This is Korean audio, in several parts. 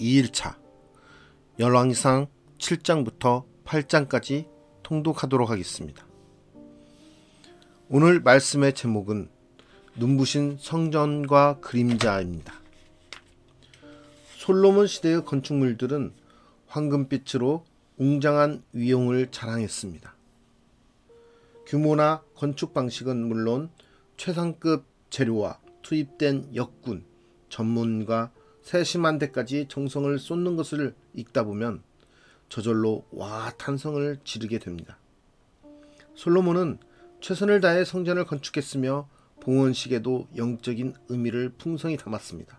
2일차 열왕기상 7장부터 8장까지 통독하도록 하겠습니다. 오늘 말씀의 제목은 눈부신 성전과 그림자입니다. 솔로몬 시대의 건축물들은 황금빛으로 웅장한 위용을 자랑했습니다. 규모나 건축 방식은 물론 최상급 재료와 투입된 역군, 전문가 세심한 데까지 정성을 쏟는 것을 읽다 보면 저절로 와 탄성을 지르게 됩니다. 솔로몬은 최선을 다해 성전을 건축했으며 봉헌식에도 영적인 의미를 풍성히 담았습니다.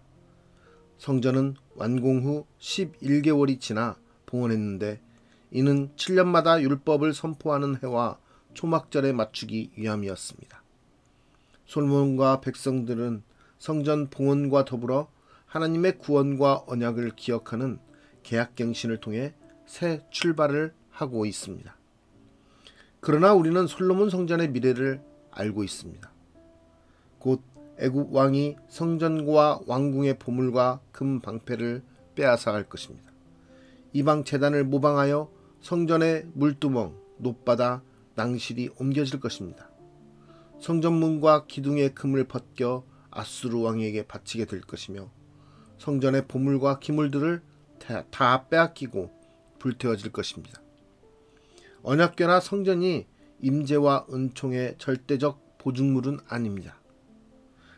성전은 완공 후 11개월이 지나 봉헌했는데 이는 7년마다 율법을 선포하는 해와 초막절에 맞추기 위함이었습니다. 솔로몬과 백성들은 성전 봉헌과 더불어 하나님의 구원과 언약을 기억하는 계약갱신을 통해 새 출발을 하고 있습니다. 그러나 우리는 솔로몬 성전의 미래를 알고 있습니다. 곧 애굽 왕이 성전과 왕궁의 보물과 금 방패를 빼앗아갈 것입니다. 이방 제단을 모방하여 성전의 물두멍, 놋바다, 낭실이 옮겨질 것입니다. 성전문과 기둥의 금을 벗겨 아수르 왕에게 바치게 될 것이며 성전의 보물과 기물들을 다 빼앗기고 불태워질 것입니다. 언약궤나 성전이 임재와 은총의 절대적 보증물은 아닙니다.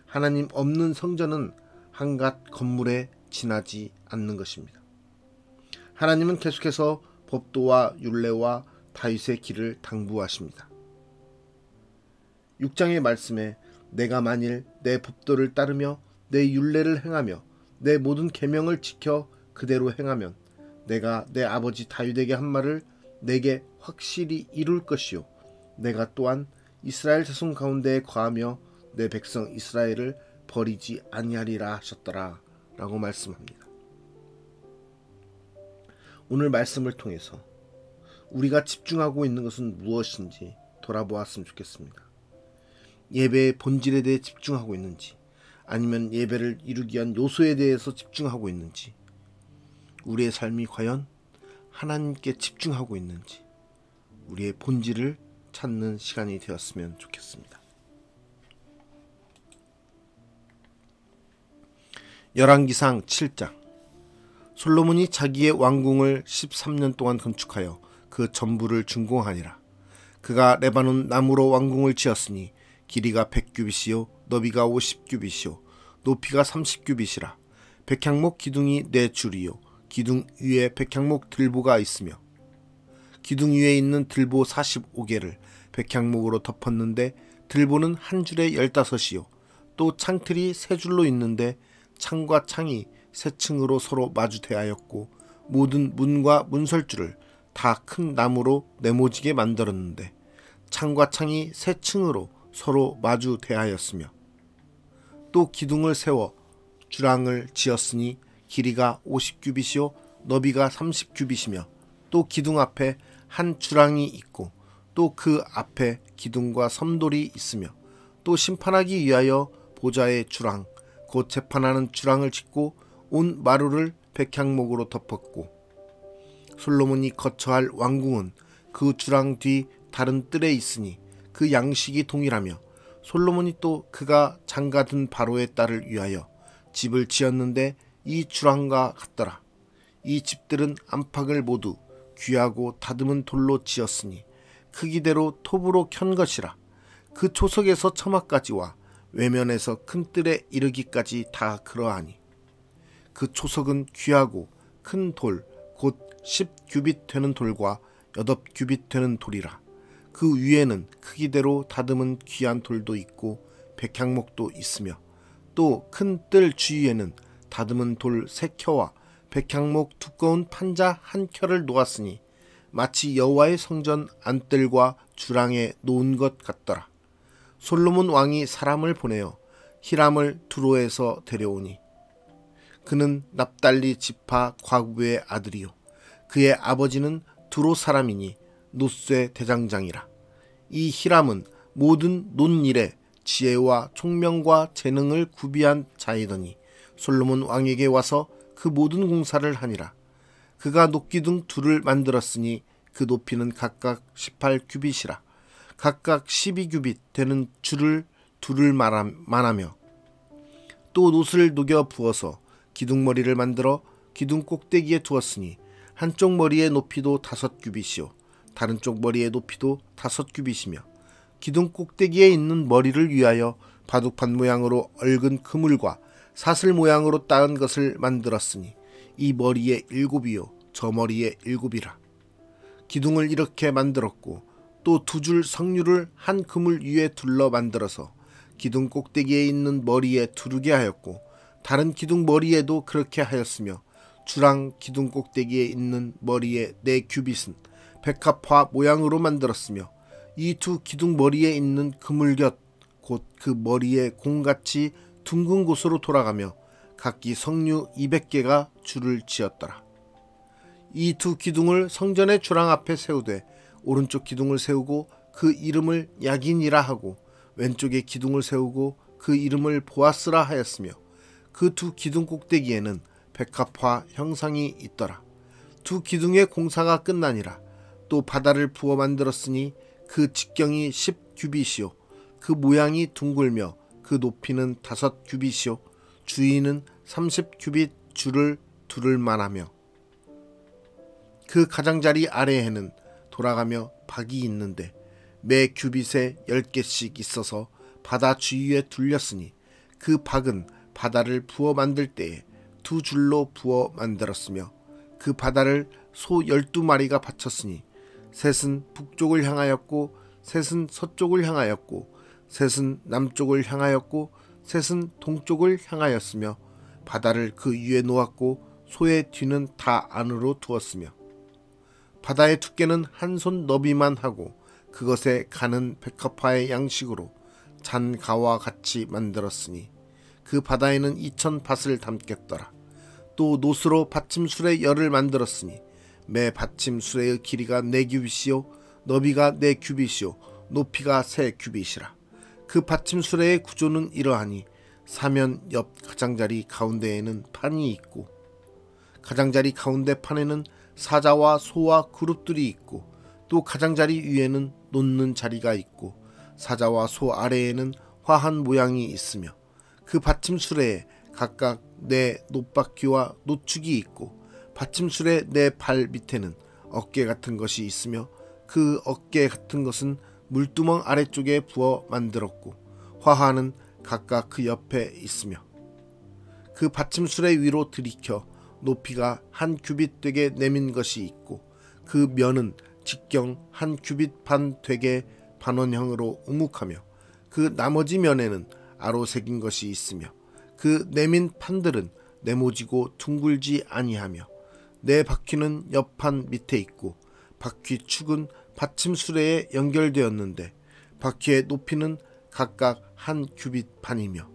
하나님 없는 성전은 한갓 건물에 지나지 않는 것입니다. 하나님은 계속해서 법도와 율례와 다윗의 길을 당부하십니다. 6장의 말씀에 내가 만일 내 법도를 따르며 내 율례를 행하며 내 모든 계명을 지켜 그대로 행하면 내가 내 아버지 다윗에게 한 말을 내게 확실히 이룰 것이요 내가 또한 이스라엘 자손 가운데에 거하며 내 백성 이스라엘을 버리지 아니하리라 하셨더라 라고 말씀합니다. 오늘 말씀을 통해서 우리가 집중하고 있는 것은 무엇인지 돌아보았으면 좋겠습니다. 예배의 본질에 대해 집중하고 있는지, 아니면 예배를 이루기 위한 요소에 대해서 집중하고 있는지, 우리의 삶이 과연 하나님께 집중하고 있는지, 우리의 본질을 찾는 시간이 되었으면 좋겠습니다. 열왕기상 7장. 솔로몬이 자기의 왕궁을 13년 동안 건축하여 그 전부를 준공하니라. 그가 레바논 나무로 왕궁을 지었으니 길이가 100규빗이요 너비가 50규빗이요 높이가 30규빗이라. 백향목 기둥이 4줄이요 기둥 위에 백향목 들보가 있으며 기둥 위에 있는 들보 45개를 백향목으로 덮었는데 들보는 한 줄에 15이요 또 창틀이 3줄로 있는데 창과 창이 세 층으로 서로 마주 대하였고 모든 문과 문설주를 다 큰 나무로 네모지게 만들었는데 창과 창이 세 층으로 서로 마주 대하였으며 또 기둥을 세워 주랑을 지었으니 길이가 50규빗이요 너비가 30규빗이며 또 기둥 앞에 한 주랑이 있고 또 그 앞에 기둥과 섬돌이 있으며 또 심판하기 위하여 보좌의 주랑 곧 재판하는 주랑을 짓고 온 마루를 백향목으로 덮었고 솔로몬이 거처할 왕궁은 그 주랑 뒤 다른 뜰에 있으니 그 양식이 동일하며 솔로몬이 또 그가 장가든 바로의 딸을 위하여 집을 지었는데 이 주랑과 같더라. 이 집들은 안팎을 모두 귀하고 다듬은 돌로 지었으니 크기대로 톱으로 켠 것이라. 그 초석에서 처마까지와 외면에서 큰 뜰에 이르기까지 다 그러하니 그 초석은 귀하고 큰 돌 곧 10규빗 되는 돌과 8규빗 되는 돌이라. 그 위에는 크기대로 다듬은 귀한 돌도 있고 백향목도 있으며 또 큰 뜰 주위에는 다듬은 돌 3켜와 백향목 두꺼운 판자 1켜를 놓았으니 마치 여호와의 성전 안뜰과 주랑에 놓은 것 같더라. 솔로몬 왕이 사람을 보내어 히람을 두로에서 데려오니 그는 납달리 지파 과부의 아들이요 그의 아버지는 두로 사람이니 노쇠 대장장이라. 이 히람은 모든 논일에 지혜와 총명과 재능을 구비한 자이더니 솔로몬 왕에게 와서 그 모든 공사를 하니라. 그가 녹기둥 둘을 만들었으니 그 높이는 각각 18규빗이라. 각각 12규빗 되는 줄을 둘을 말하며 또 놋을 녹여 부어서 기둥머리를 만들어 기둥 꼭대기에 두었으니 한쪽 머리의 높이도 5규빗이요 다른 쪽 머리의 높이도 5규빗이며 기둥 꼭대기에 있는 머리를 위하여 바둑판 모양으로 얽은 그물과 사슬 모양으로 따은 것을 만들었으니 이 머리에 7이요 저 머리에 7이라. 기둥을 이렇게 만들었고 또 2줄 석류를 한 그물 위에 둘러 만들어서 기둥 꼭대기에 있는 머리에 두르게 하였고 다른 기둥 머리에도 그렇게 하였으며 주랑 기둥 꼭대기에 있는 머리에 4규빗은 백합화 모양으로 만들었으며 이 2 기둥 머리에 있는 그물 곁 곧 그 머리에 공같이 둥근 곳으로 돌아가며 각기 석류 200개가 줄을 지었더라. 이 2 기둥을 성전의 주랑 앞에 세우되 오른쪽 기둥을 세우고 그 이름을 야긴이라 하고 왼쪽에 기둥을 세우고 그 이름을 보아스라 하였으며 그 2 기둥 꼭대기에는 백합화 형상이 있더라. 2 기둥의 공사가 끝나니라. 또 바다를 부어 만들었으니 그 직경이 10규빗이요 그 모양이 둥글며 그 높이는 5규빗이요 주위는 30규빗 줄을 둘을 말하며 그 가장자리 아래에는 돌아가며 박이 있는데 매 규빗에 10개씩 있어서 바다 주위에 둘렸으니 그 박은 바다를 부어 만들 때에 2줄로 부어 만들었으며 그 바다를 소 12마리가 바쳤으니 셋은 북쪽을 향하였고 셋은 서쪽을 향하였고 셋은 남쪽을 향하였고 셋은 동쪽을 향하였으며 바다를 그 위에 놓았고 소의 뒤는 다 안으로 두었으며 바다의 두께는 한 손 너비만 하고 그것에 가는 백합화의 양식으로 잔가와 같이 만들었으니 그 바다에는 2000밭을 담겠더라. 또 놋으로 받침술의 열을 만들었으니 매 받침술의 길이가 4규빗이요 너비가 4규빗이요 높이가 3규빗이라. 그 받침술의 구조는 이러하니 사면 옆 가장자리 가운데에는 판이 있고 가장자리 가운데 판에는 사자와 소와 그룹들이 있고 또 가장자리 위에는 놓는 자리가 있고 사자와 소 아래에는 화한 모양이 있으며 그 받침술에 각각 4 놋바퀴와 노축이 있고 받침술의 4발 밑에는 어깨 같은 것이 있으며 그 어깨 같은 것은 물두멍 아래쪽에 부어 만들었고 화하는 각각 그 옆에 있으며 그 받침술의 위로 들이켜 높이가 1규빗 되게 내민 것이 있고 그 면은 직경 1규빗 반 되게 반원형으로 우묵하며 그 나머지 면에는 아로 새긴 것이 있으며 그 내민 판들은 네모지고 둥글지 아니하며 4바퀴는 옆판 밑에 있고 바퀴 축은 받침수레에 연결되었는데 바퀴의 높이는 각각 1규빗 반이며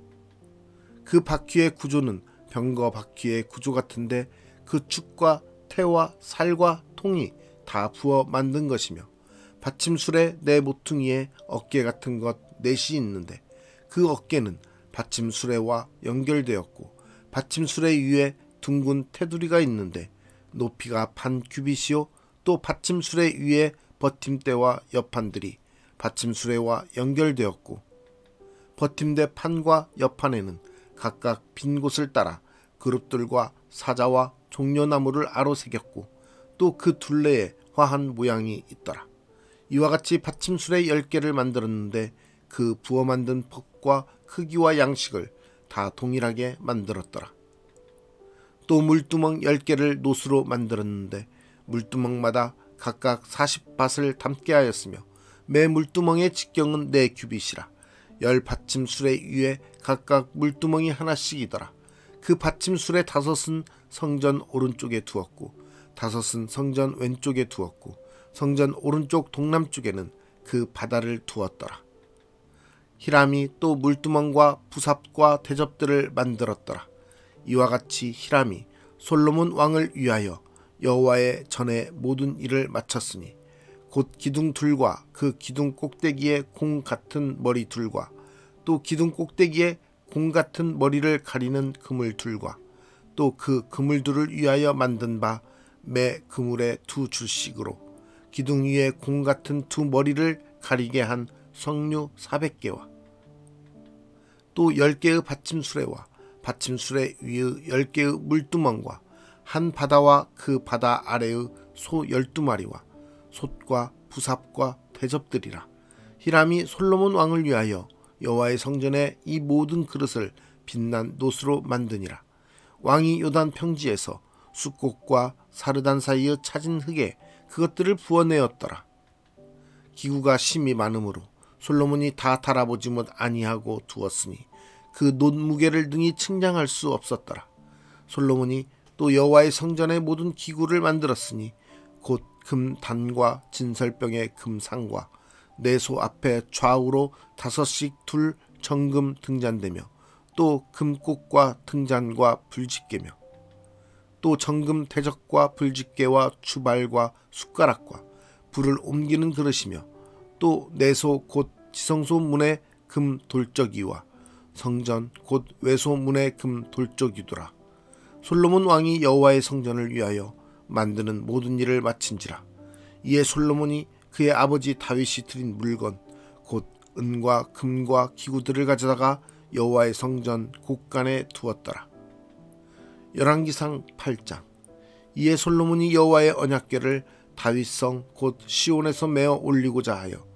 그 바퀴의 구조는 병거 바퀴의 구조 같은데 그 축과 태와 살과 통이 다 부어 만든 것이며 받침술의 4 모퉁이에 어깨 같은 것 4이 있는데 그 어깨는 받침수레와 연결되었고 받침수레 위에 둥근 테두리가 있는데 높이가 1규빗이요 또 받침수레 위에 버팀대와 옆판들이 받침수레와 연결되었고 버팀대 판과 옆판에는 각각 빈 곳을 따라 그룹들과 사자와 종려나무를 아로 새겼고 또 그 둘레에 화한 모양이 있더라. 이와 같이 받침술의 10개를 만들었는데 그 부어 만든 법과 크기와 양식을 다 동일하게 만들었더라. 또 물두멍 10개를 놋으로 만들었는데 물두멍마다 각각 40밭을 담게 하였으며 매 물두멍의 직경은 4규빗이라 10 받침술의 위에 각각 물두멍이 하나씩이더라. 그 받침술의 5은 성전 오른쪽에 두었고 5은 성전 왼쪽에 두었고 성전 오른쪽 동남쪽에는 그 바다를 두었더라. 히람이 또 물두멍과 부삽과 대접들을 만들었더라. 이와 같이 히람이 솔로몬 왕을 위하여 여호와의 전에 모든 일을 마쳤으니 곧 기둥 둘과 그 기둥 꼭대기에 공 같은 머리 둘과 또 기둥 꼭대기에 공 같은 머리를 가리는 그물 둘과 또 그 그물들을 위하여 만든 바 매 그물에 2줄씩으로 기둥 위에 공 같은 2머리를 가리게 한 석류 400개와 또 10개의 받침수레와 받침수레 위의 10개의 물두멍과 한 바다와 그 바다 아래의 소 12마리와 솥과 부삽과 대접들이라. 히람이 솔로몬 왕을 위하여 여호와의 성전에 이 모든 그릇을 빛난 놋으로 만드니라. 왕이 요단 평지에서 숫곡과 사르단 사이에 찾은 흙에 그것들을 부어내었더라. 기구가 심히 많으므로 솔로몬이 다 달아보지 못 아니하고 두었으니 그 놋 무게를 능히 측량할 수 없었더라. 솔로몬이 또 여호와의 성전의 모든 기구를 만들었으니 곧 금단과 진설병의 금상과 내소 앞에 좌우로 5씩 둘 정금 등잔대며 또 금꽃과 등잔과 불집게며 또 정금 대적과 불집게와 주발과 숟가락과 불을 옮기는 그릇이며 또 내소 곧 지성소 문의 금 돌적이와 성전 곧 외소 문의 금 돌적이더라. 솔로몬 왕이 여호와의 성전을 위하여 만드는 모든 일을 마친지라. 이에 솔로몬이 그의 아버지 다윗이 드린 물건 곧 은과 금과 기구들을 가져다가 여호와의 성전 곳간에 두었더라. 열왕기상 8장. 이에 솔로몬이 여호와의 언약궤를 다윗성 곧 시온에서 메어 올리고자 하여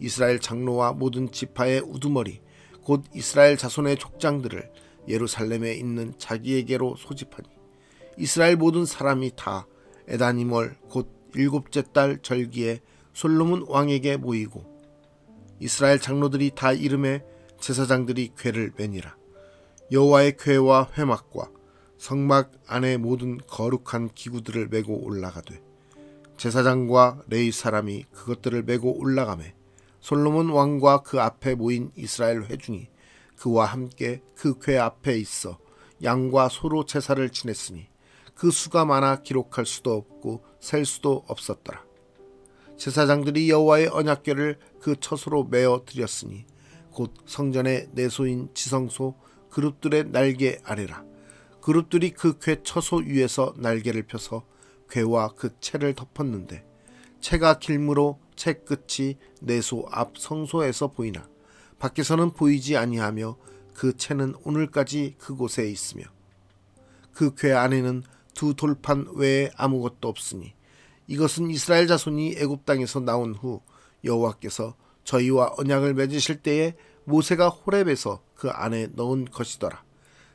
이스라엘 장로와 모든 지파의 우두머리 곧 이스라엘 자손의 족장들을 예루살렘에 있는 자기에게로 소집하니 이스라엘 모든 사람이 다 에다니멀 곧 7째 달 절기에 솔로몬 왕에게 모이고 이스라엘 장로들이 다 이름에 제사장들이 궤를 매니라. 여호와의 궤와 회막과 성막 안에 모든 거룩한 기구들을 메고 올라가되 제사장과 레위 사람이 그것들을 메고 올라가매 솔로몬 왕과 그 앞에 모인 이스라엘 회중이 그와 함께 그 궤 앞에 있어 양과 소로 제사를 지냈으니 그 수가 많아 기록할 수도 없고 셀 수도 없었더라. 제사장들이 여호와의 언약궤를 그 처소로 메어 드렸으니 곧 성전의 내소인 지성소 그룹들의 날개 아래라. 그룹들이 그 궤 처소 위에서 날개를 펴서 궤와 그 채를 덮었는데 채가 길므로 채 끝이 내소 앞 성소에서 보이나 밖에서는 보이지 아니하며 그 채는 오늘까지 그곳에 있으며 그 궤 안에는 2 돌판 외에 아무것도 없으니 이것은 이스라엘 자손이 애굽 땅에서 나온 후 여호와께서 저희와 언약을 맺으실 때에 모세가 호렙에서 그 안에 넣은 것이더라.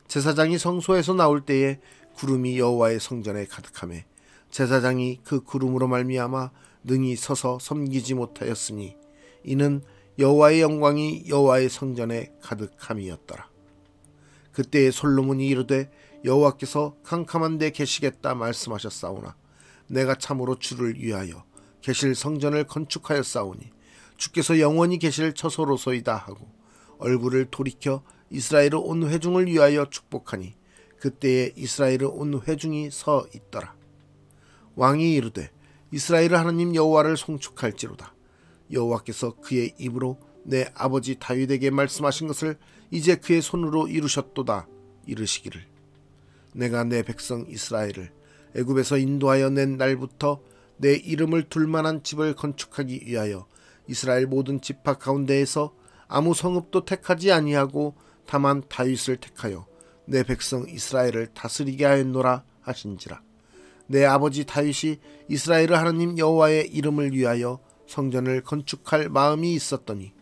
제사장이 성소에서 나올 때에 구름이 여호와의 성전에 가득하매 제사장이 그 구름으로 말미암아 능히 서서 섬기지 못하였으니 이는 여호와의 영광이 여호와의 성전에 가득함이었더라. 그때에 솔로몬이 이르되 여호와께서 캄캄한 데 계시겠다 말씀하셨사오나 내가 참으로 주를 위하여 계실 성전을 건축하였사오니 주께서 영원히 계실 처소로소이다 하고 얼굴을 돌이켜 이스라엘의 온 회중을 위하여 축복하니 그때에 이스라엘의 온 회중이 서 있더라. 왕이 이르되 이스라엘의 하나님 여호와를 송축할지로다. 여호와께서 그의 입으로 내 아버지 다윗에게 말씀하신 것을 이제 그의 손으로 이루셨도다. 이르시기를 내가 내 백성 이스라엘을 애굽에서 인도하여 낸 날부터 내 이름을 둘 만한 집을 건축하기 위하여 이스라엘 모든 지파 가운데에서 아무 성읍도 택하지 아니하고 다만 다윗을 택하여 내 백성 이스라엘을 다스리게 하였노라 하신지라. 내 아버지 다윗이 이스라엘의 하나님 여호와의 이름을 위하여 성전을 건축할 마음이 있었더니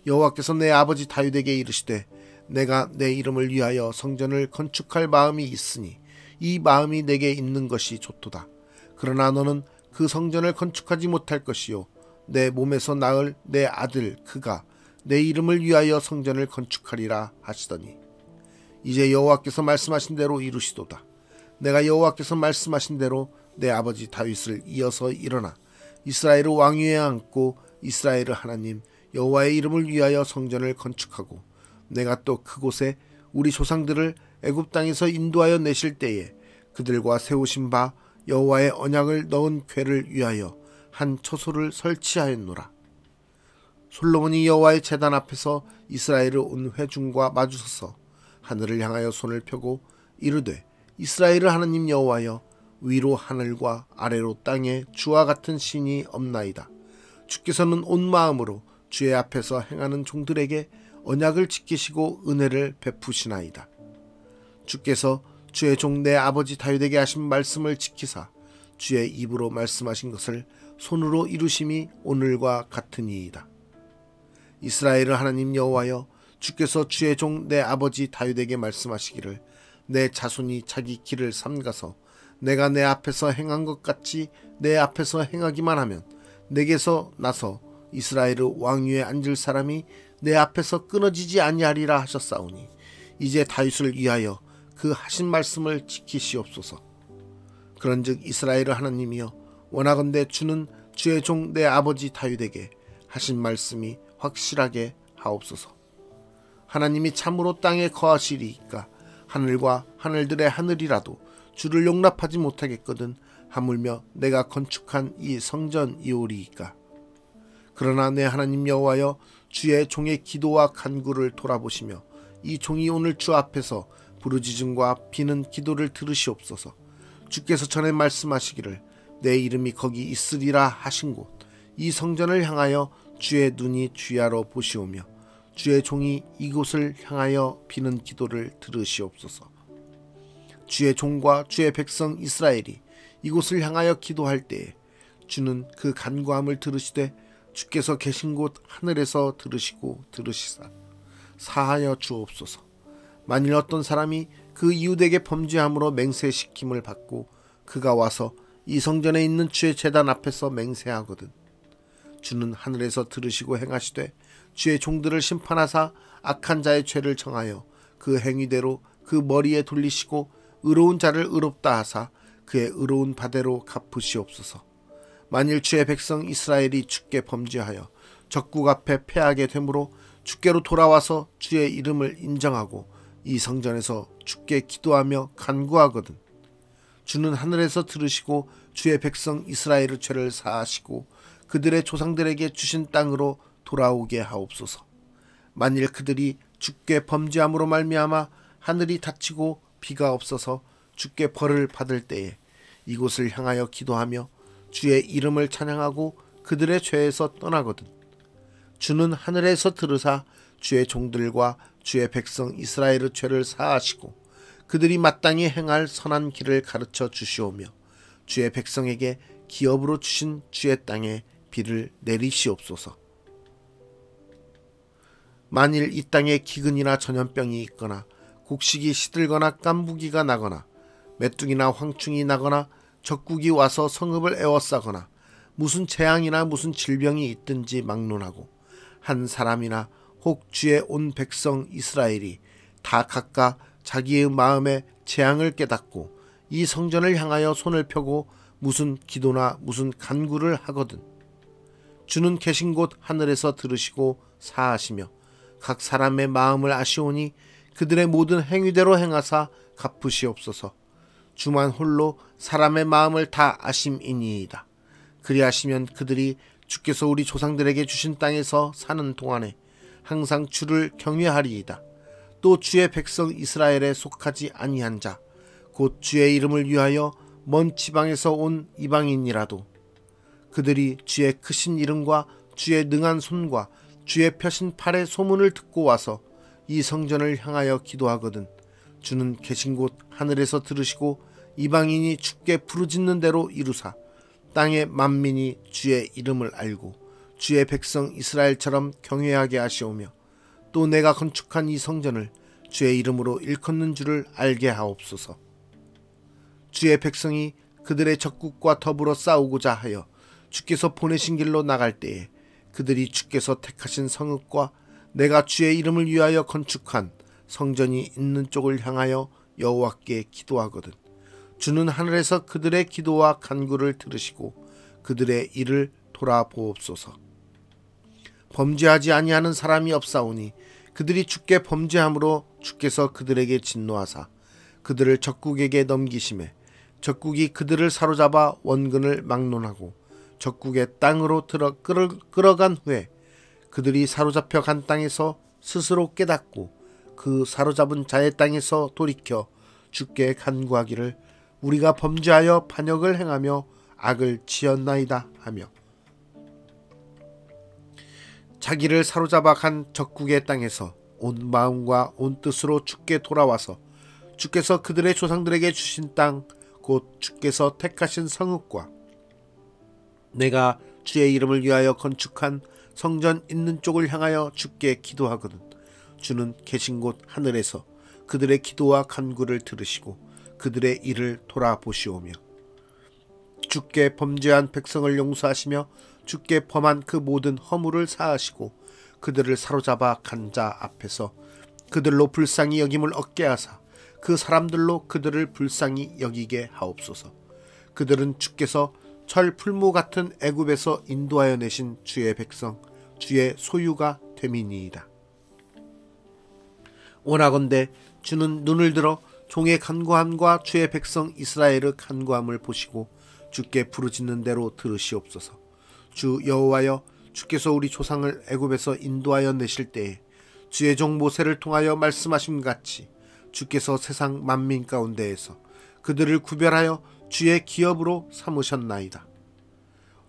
여호와께서 내 아버지 다윗에게 이르시되 내가 내 이름을 위하여 성전을 건축할 마음이 있으니 이 마음이 내게 있는 것이 좋도다. 그러나 너는 그 성전을 건축하지 못할 것이요 내 몸에서 낳을 내 아들 그가 내 이름을 위하여 성전을 건축하리라 하시더니 이제 여호와께서 말씀하신 대로 이루시도다. 내가 여호와께서 말씀하신 대로 내 아버지 다윗을 이어서 일어나 이스라엘의 왕위에 앉고 이스라엘의 하나님 여호와의 이름을 위하여 성전을 건축하고 내가 또 그곳에 우리 조상들을 애굽 땅에서 인도하여 내실 때에 그들과 세우신 바 여호와의 언약을 넣은 궤를 위하여 한 처소를 설치하였노라. 솔로몬이 여호와의 제단 앞에서 이스라엘의 온 회중과 마주서서 하늘을 향하여 손을 펴고 이르되 이스라엘의 하나님 여호와여, 위로 하늘과 아래로 땅에 주와 같은 신이 없나이다. 주께서는 온 마음으로 주의 앞에서 행하는 종들에게 언약을 지키시고 은혜를 베푸시나이다. 주께서 주의 종 내 아버지 다윗에게 하신 말씀을 지키사 주의 입으로 말씀하신 것을 손으로 이루심이 오늘과 같으니이다. 이스라엘의 하나님 여호와여, 주께서 주의 종 내 아버지 다윗에게 말씀하시기를 내 자손이 자기 길을 삼가서 내가 내 앞에서 행한 것 같이 내 앞에서 행하기만 하면 내게서 나서 이스라엘의 왕위에 앉을 사람이 내 앞에서 끊어지지 아니하리라 하셨사오니 이제 다윗을 위하여 그 하신 말씀을 지키시옵소서. 그런즉 이스라엘의 하나님이여, 원하건대 주는 주의 종 내 아버지 다윗에게 하신 말씀이 확실하게 하옵소서. 하나님이 참으로 땅에 거하시리이까 하늘과 하늘들의 하늘이라도 주를 용납하지 못하겠거든 하물며 내가 건축한 이 성전이오리이까. 그러나 내 하나님 여호와여, 주의 종의 기도와 간구를 돌아보시며 이 종이 오늘 주 앞에서 부르짖음과 비는 기도를 들으시옵소서. 주께서 전에 말씀하시기를 내 이름이 거기 있으리라 하신 곳 이 성전을 향하여 주의 눈이 주야로 보시오며 주의 종이 이곳을 향하여 비는 기도를 들으시옵소서. 주의 종과 주의 백성 이스라엘이 이곳을 향하여 기도할 때에 주는 그 간구함을 들으시되 주께서 계신 곳 하늘에서 들으시고 들으시사 사하여 주옵소서. 만일 어떤 사람이 그 이웃에게 범죄함으로 맹세시킴을 받고 그가 와서 이 성전에 있는 주의 제단 앞에서 맹세하거든 주는 하늘에서 들으시고 행하시되 주의 종들을 심판하사 악한 자의 죄를 정하여 그 행위대로 그 머리에 돌리시고 의로운 자를 의롭다 하사 그의 의로운 바대로 갚으시옵소서. 만일 주의 백성 이스라엘이 주께 범죄하여 적국 앞에 패하게 되므로 주께로 돌아와서 주의 이름을 인정하고 이 성전에서 주께 기도하며 간구하거든 주는 하늘에서 들으시고 주의 백성 이스라엘의 죄를 사하시고 그들의 조상들에게 주신 땅으로 돌아오게 하옵소서. 만일 그들이 주께 범죄함으로 말미암아 하늘이 닫히고 비가 없어서 주께 벌을 받을 때에 이곳을 향하여 기도하며 주의 이름을 찬양하고 그들의 죄에서 떠나거든 주는 하늘에서 들으사 주의 종들과 주의 백성 이스라엘의 죄를 사하시고 그들이 마땅히 행할 선한 길을 가르쳐 주시오며 주의 백성에게 기업으로 주신 주의 땅에 비를 내리시옵소서. 만일 이 땅에 기근이나 전염병이 있거나 곡식이 시들거나 깐부기가 나거나 메뚜기나 황충이 나거나 적국이 와서 성읍을 에워싸거나 무슨 재앙이나 무슨 질병이 있든지 막론하고 한 사람이나 혹 주의 온 백성 이스라엘이 다 각각 자기의 마음에 재앙을 깨닫고 이 성전을 향하여 손을 펴고 무슨 기도나 무슨 간구를 하거든 주는 계신 곳 하늘에서 들으시고 사하시며 각 사람의 마음을 아시오니 그들의 모든 행위대로 행하사 갚으시옵소서. 주만 홀로 사람의 마음을 다 아심이니이다. 그리하시면 그들이 주께서 우리 조상들에게 주신 땅에서 사는 동안에 항상 주를 경외하리이다. 또 주의 백성 이스라엘에 속하지 아니한 자 곧 주의 이름을 위하여 먼 지방에서 온 이방인이라도 그들이 주의 크신 이름과 주의 능한 손과 주의 펴신 팔의 소문을 듣고 와서 이 성전을 향하여 기도하거든 주는 계신 곳 하늘에서 들으시고 이방인이 주께 부르짖는 대로 이루사 땅의 만민이 주의 이름을 알고 주의 백성 이스라엘처럼 경외하게 하시오며 또 내가 건축한 이 성전을 주의 이름으로 일컫는 줄을 알게 하옵소서. 주의 백성이 그들의 적국과 더불어 싸우고자 하여 주께서 보내신 길로 나갈 때에 그들이 주께서 택하신 성읍과 내가 주의 이름을 위하여 건축한 성전이 있는 쪽을 향하여 여호와께 기도하거든 주는 하늘에서 그들의 기도와 간구를 들으시고 그들의 일을 돌아보옵소서. 범죄하지 아니하는 사람이 없사오니 그들이 주께 범죄함으로 주께서 그들에게 진노하사 그들을 적국에게 넘기심에 적국이 그들을 사로잡아 원근을 막론하고 적국의 땅으로 끌어간 후에 그들이 사로잡혀 간 땅에서 스스로 깨닫고 그 사로잡은 자의 땅에서 돌이켜 주께 간구하기를 우리가 범죄하여 반역을 행하며 악을 지었나이다 하며 자기를 사로잡아 간 적국의 땅에서 온 마음과 온 뜻으로 주께 돌아와서 주께서 그들의 조상들에게 주신 땅 곧 주께서 택하신 성읍과 내가 주의 이름을 위하여 건축한 성전 있는 쪽을 향하여 주께 기도하거든 주는 계신 곳 하늘에서 그들의 기도와 간구를 들으시고 그들의 일을 돌아보시오며 주께 범죄한 백성을 용서하시며 주께 범한 그 모든 허물을 사하시고 그들을 사로잡아 간 자 앞에서 그들로 불쌍히 여김을 얻게 하사 그 사람들로 그들을 불쌍히 여기게 하옵소서. 그들은 주께서 철 풀무 같은 애굽에서 인도하여 내신 주의 백성 주의 소유가 됨이니이다. 원하건대 주는 눈을 들어 종의 간구함과 주의 백성 이스라엘의 간구함을 보시고 주께 부르짖는 대로 들으시옵소서. 주 여호와여 주께서 우리 조상을 애굽에서 인도하여 내실 때에 주의 종 모세를 통하여 말씀하심 같이 주께서 세상 만민 가운데에서 그들을 구별하여 주의 기업으로 삼으셨나이다.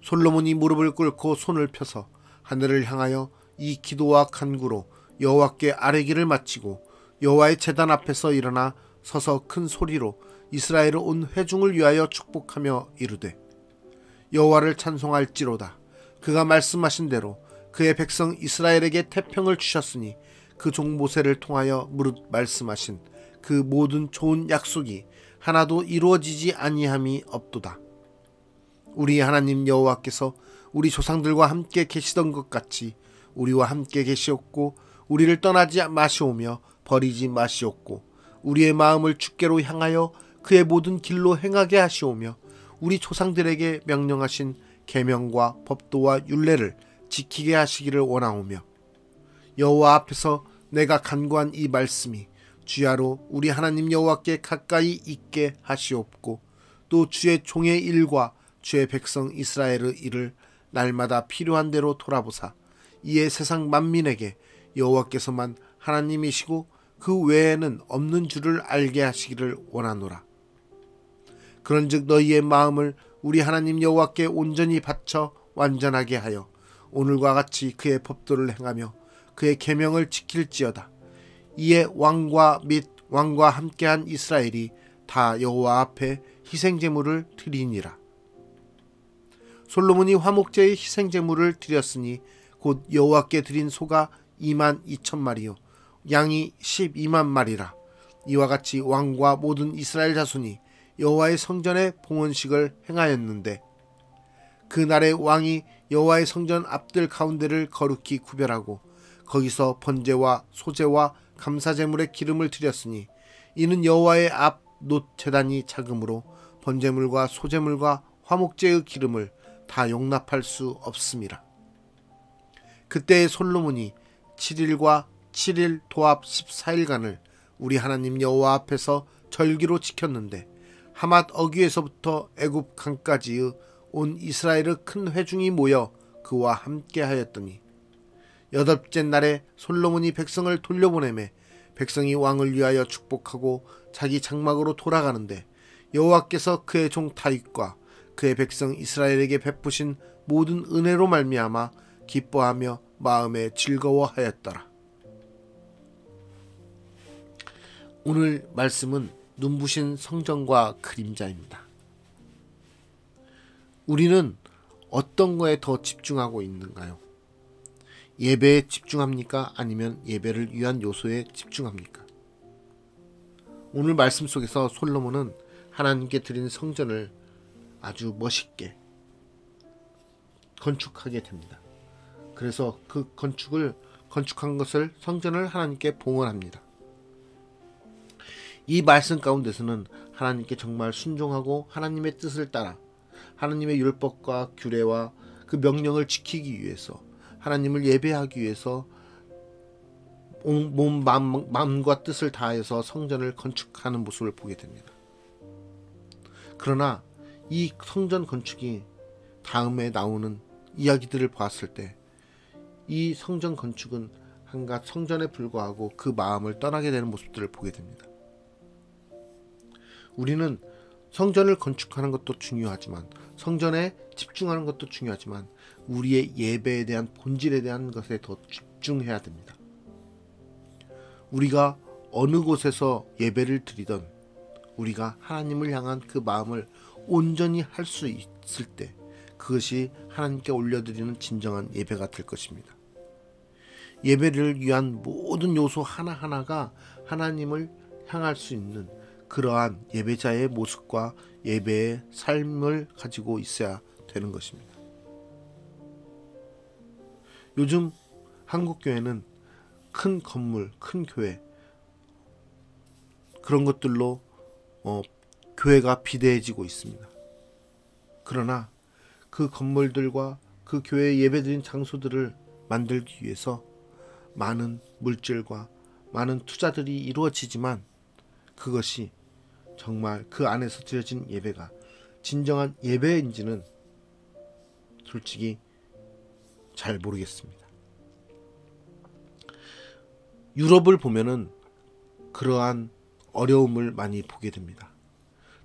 솔로몬이 무릎을 꿇고 손을 펴서 하늘을 향하여 이 기도와 간구로 여호와께 아뢰기를 마치고 여호와의 제단 앞에서 일어나 서서 큰 소리로 이스라엘의 온 회중을 위하여 축복하며 이르되 여호와를 찬송할지로다. 그가 말씀하신 대로 그의 백성 이스라엘에게 태평을 주셨으니 그 종 모세를 통하여 무릇 말씀하신 그 모든 좋은 약속이 하나도 이루어지지 아니함이 없도다. 우리 하나님 여호와께서 우리 조상들과 함께 계시던 것 같이 우리와 함께 계시옵고 우리를 떠나지 마시오며 버리지 마시옵고 우리의 마음을 주께로 향하여 그의 모든 길로 행하게 하시오며 우리 조상들에게 명령하신 계명과 법도와 율례를 지키게 하시기를 원하오며 여호와 앞에서 내가 간구한 이 말씀이 주야로 우리 하나님 여호와께 가까이 있게 하시옵고 또 주의 종의 일과 주의 백성 이스라엘의 일을 날마다 필요한 대로 돌아보사 이에 세상 만민에게 여호와께서만 하나님이시고 그 외에는 없는 줄을 알게 하시기를 원하노라. 그런즉 너희의 마음을 우리 하나님 여호와께 온전히 바쳐 완전하게 하여 오늘과 같이 그의 법도를 행하며 그의 계명을 지킬지어다. 이에 왕과 및 왕과 함께한 이스라엘이 다 여호와 앞에 희생제물을 드리니라. 솔로몬이 화목제의 희생제물을 드렸으니 곧 여호와께 드린 소가 2만 2천 마리요 양이 12만 마리라. 이와 같이 왕과 모든 이스라엘 자손이 여호와의 성전에 봉헌식을 행하였는데 그날의 왕이 여호와의 성전 앞들 가운데를 거룩히 구별하고 거기서 번제와 소제와 감사제물의 기름을 드렸으니 이는 여호와의 앞 놋 제단이 작으므로 번제물과 소제물과 화목제의 기름을 다 용납할 수 없음이라. 그때의 솔로몬이 7일과 7일 도합 14일간을 우리 하나님 여호와 앞에서 절기로 지켰는데 하맛 어귀에서부터 애굽 강까지의 온 이스라엘의 큰 회중이 모여 그와 함께 하였더니 여덟째 날에 솔로몬이 백성을 돌려보내매 백성이 왕을 위하여 축복하고 자기 장막으로 돌아가는데 여호와께서 그의 종 다윗과 그의 백성 이스라엘에게 베푸신 모든 은혜로 말미암아 기뻐하며 마음에 즐거워하였더라. 오늘 말씀은 눈부신 성전과 그림자입니다. 우리는 어떤 거에 더 집중하고 있는가요? 예배에 집중합니까? 아니면 예배를 위한 요소에 집중합니까? 오늘 말씀 속에서 솔로몬은 하나님께 드린 성전을 아주 멋있게 건축하게 됩니다. 그래서 그 건축한 것을 성전을 하나님께 봉헌합니다. 이 말씀 가운데서는 하나님께 정말 순종하고 하나님의 뜻을 따라 하나님의 율법과 규례와 그 명령을 지키기 위해서 하나님을 예배하기 위해서 몸, 마음과 뜻을 다해서 성전을 건축하는 모습을 보게 됩니다. 그러나 이 성전 건축이 다음에 나오는 이야기들을 보았을 때 이 성전 건축은 한갓 성전에 불과하고 그 마음을 떠나게 되는 모습들을 보게 됩니다. 우리는 성전을 건축하는 것도 중요하지만, 성전에 집중하는 것도 중요하지만, 우리의 예배에 대한 본질에 대한 것에 더 집중해야 됩니다. 우리가 어느 곳에서 예배를 드리던 우리가 하나님을 향한 그 마음을 온전히 할 수 있을 때 그것이 하나님께 올려드리는 진정한 예배가 될 것입니다. 예배를 위한 모든 요소 하나하나가 하나님을 향할 수 있는 그러한 예배자의 모습과 예배의 삶을 가지고 있어야 되는 것입니다. 요즘 한국교회는 큰 건물, 큰 교회, 그런 것들로 교회가 비대해지고 있습니다. 그러나 그 건물들과 그 교회 예배드린 장소들을 만들기 위해서 많은 물질과 많은 투자들이 이루어지지만, 그것이 정말 그 안에서 드려진 예배가 진정한 예배인지는 솔직히 잘 모르겠습니다. 유럽을 보면은 그러한 어려움을 많이 보게 됩니다.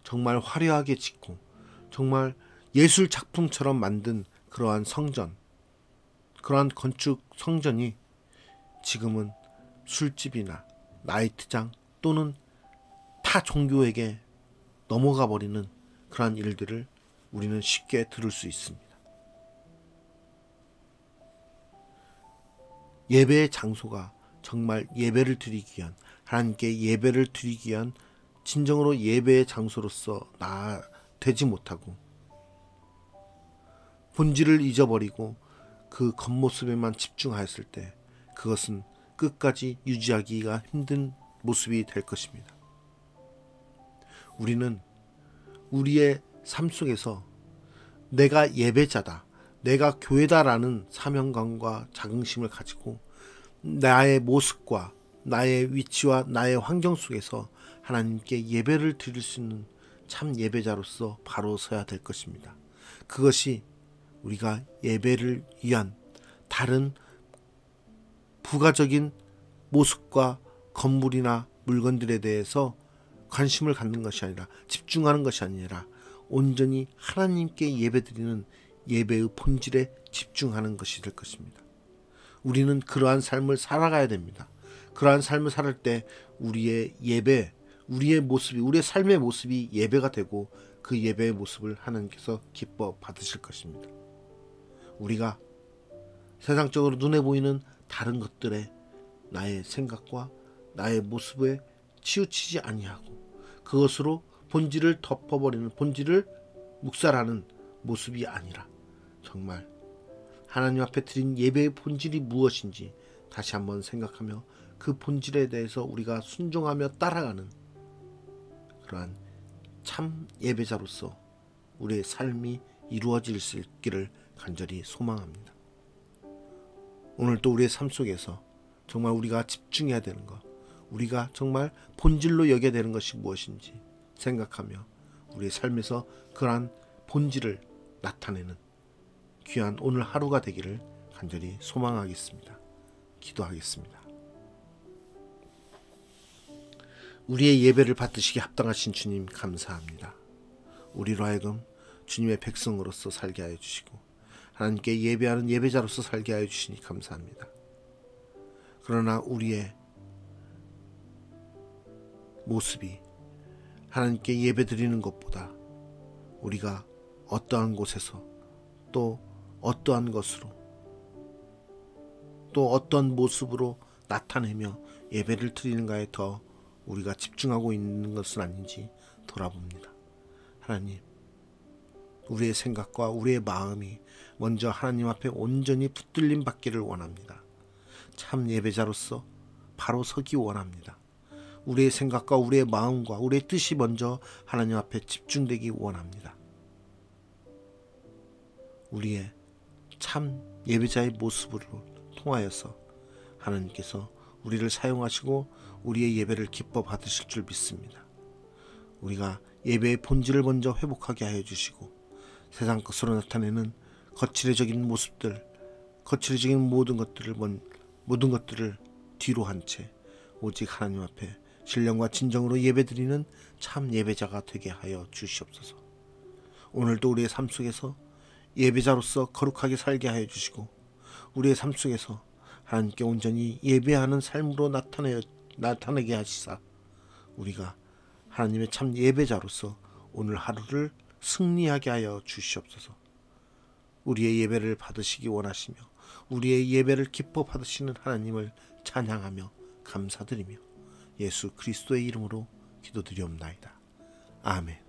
정말 화려하게 짓고 정말 예술 작품처럼 만든 그러한 성전, 그러한 건축 성전이 지금은 술집이나 나이트장 또는 타 종교에게 넘어가 버리는 그러한 일들을 우리는 쉽게 들을 수 있습니다. 예배의 장소가 정말 예배를 드리기 위한, 하나님께 예배를 드리기 위한 진정으로 예배의 장소로서 되지 못하고 본질을 잊어버리고 그 겉모습에만 집중하였을 때 그것은 끝까지 유지하기가 힘든 모습이 될 것입니다. 우리는 우리의 삶 속에서 내가 예배자다, 내가 교회다라는 사명감과 자긍심을 가지고 나의 모습과 나의 위치와 나의 환경 속에서 하나님께 예배를 드릴 수 있는 참 예배자로서 바로 서야 될 것입니다. 그것이 우리가 예배를 위한 다른 부가적인 모습과 건물이나 물건들에 대해서 관심을 갖는 것이 아니라, 집중하는 것이 아니라 온전히 하나님께 예배드리는 예배의 본질에 집중하는 것이 될 것입니다. 우리는 그러한 삶을 살아가야 됩니다. 그러한 삶을 살 때 우리의 예배, 우리의 모습이, 우리의 삶의 모습이 예배가 되고 그 예배의 모습을 하나님께서 기뻐 받으실 것입니다. 우리가 세상적으로 눈에 보이는 다른 것들에 나의 생각과 나의 모습에 치우치지 아니하고 그것으로 본질을 덮어버리는, 본질을 묵살하는 모습이 아니라 정말 하나님 앞에 드린 예배의 본질이 무엇인지 다시 한번 생각하며 그 본질에 대해서 우리가 순종하며 따라가는 그러한 참 예배자로서 우리의 삶이 이루어질 수 있기를 간절히 소망합니다. 오늘도 우리의 삶 속에서 정말 우리가 집중해야 되는 것, 우리가 정말 본질로 여겨야 되는 것이 무엇인지 생각하며 우리의 삶에서 그러한 본질을 나타내는 귀한 오늘 하루가 되기를 간절히 소망하겠습니다. 기도하겠습니다. 우리의 예배를 받으시기 합당하신 주님 감사합니다. 우리로 하여금 주님의 백성으로서 살게 하여 주시고 하나님께 예배하는 예배자로서 살게 하여 주시니 감사합니다. 그러나 우리의 모습이 하나님께 예배드리는 것보다 우리가 어떠한 곳에서 또 어떠한 것으로 또 어떤 모습으로 나타내며 예배를 드리는가에 더 우리가 집중하고 있는 것은 아닌지 돌아봅니다. 하나님, 우리의 생각과 우리의 마음이 먼저 하나님 앞에 온전히 붙들림 받기를 원합니다. 참 예배자로서 바로 서기 원합니다. 우리의 생각과 우리의 마음과 우리의 뜻이 먼저 하나님 앞에 집중되기 원합니다. 우리의 참 예배자의 모습으로 통하여서 하나님께서 우리를 사용하시고 우리의 예배를 기뻐 받으실 줄 믿습니다. 우리가 예배의 본질을 먼저 회복하게 하여 주시고 세상 것으로 나타내는 거칠어적인 모습들, 거칠어적인 모든 것들을 뒤로 한 채 오직 하나님 앞에 신령과 진정으로 예배드리는 참 예배자가 되게 하여 주시옵소서. 오늘도 우리의 삶 속에서 예배자로서 거룩하게 살게 하여 주시고 우리의 삶 속에서 하나님께 온전히 예배하는 삶으로 나타내게 하시사 우리가 하나님의 참 예배자로서 오늘 하루를 승리하게 하여 주시옵소서. 우리의 예배를 받으시기 원하시며 우리의 예배를 기뻐 받으시는 하나님을 찬양하며 감사드리며 예수 그리스도의 이름으로 기도드리옵나이다. 아멘.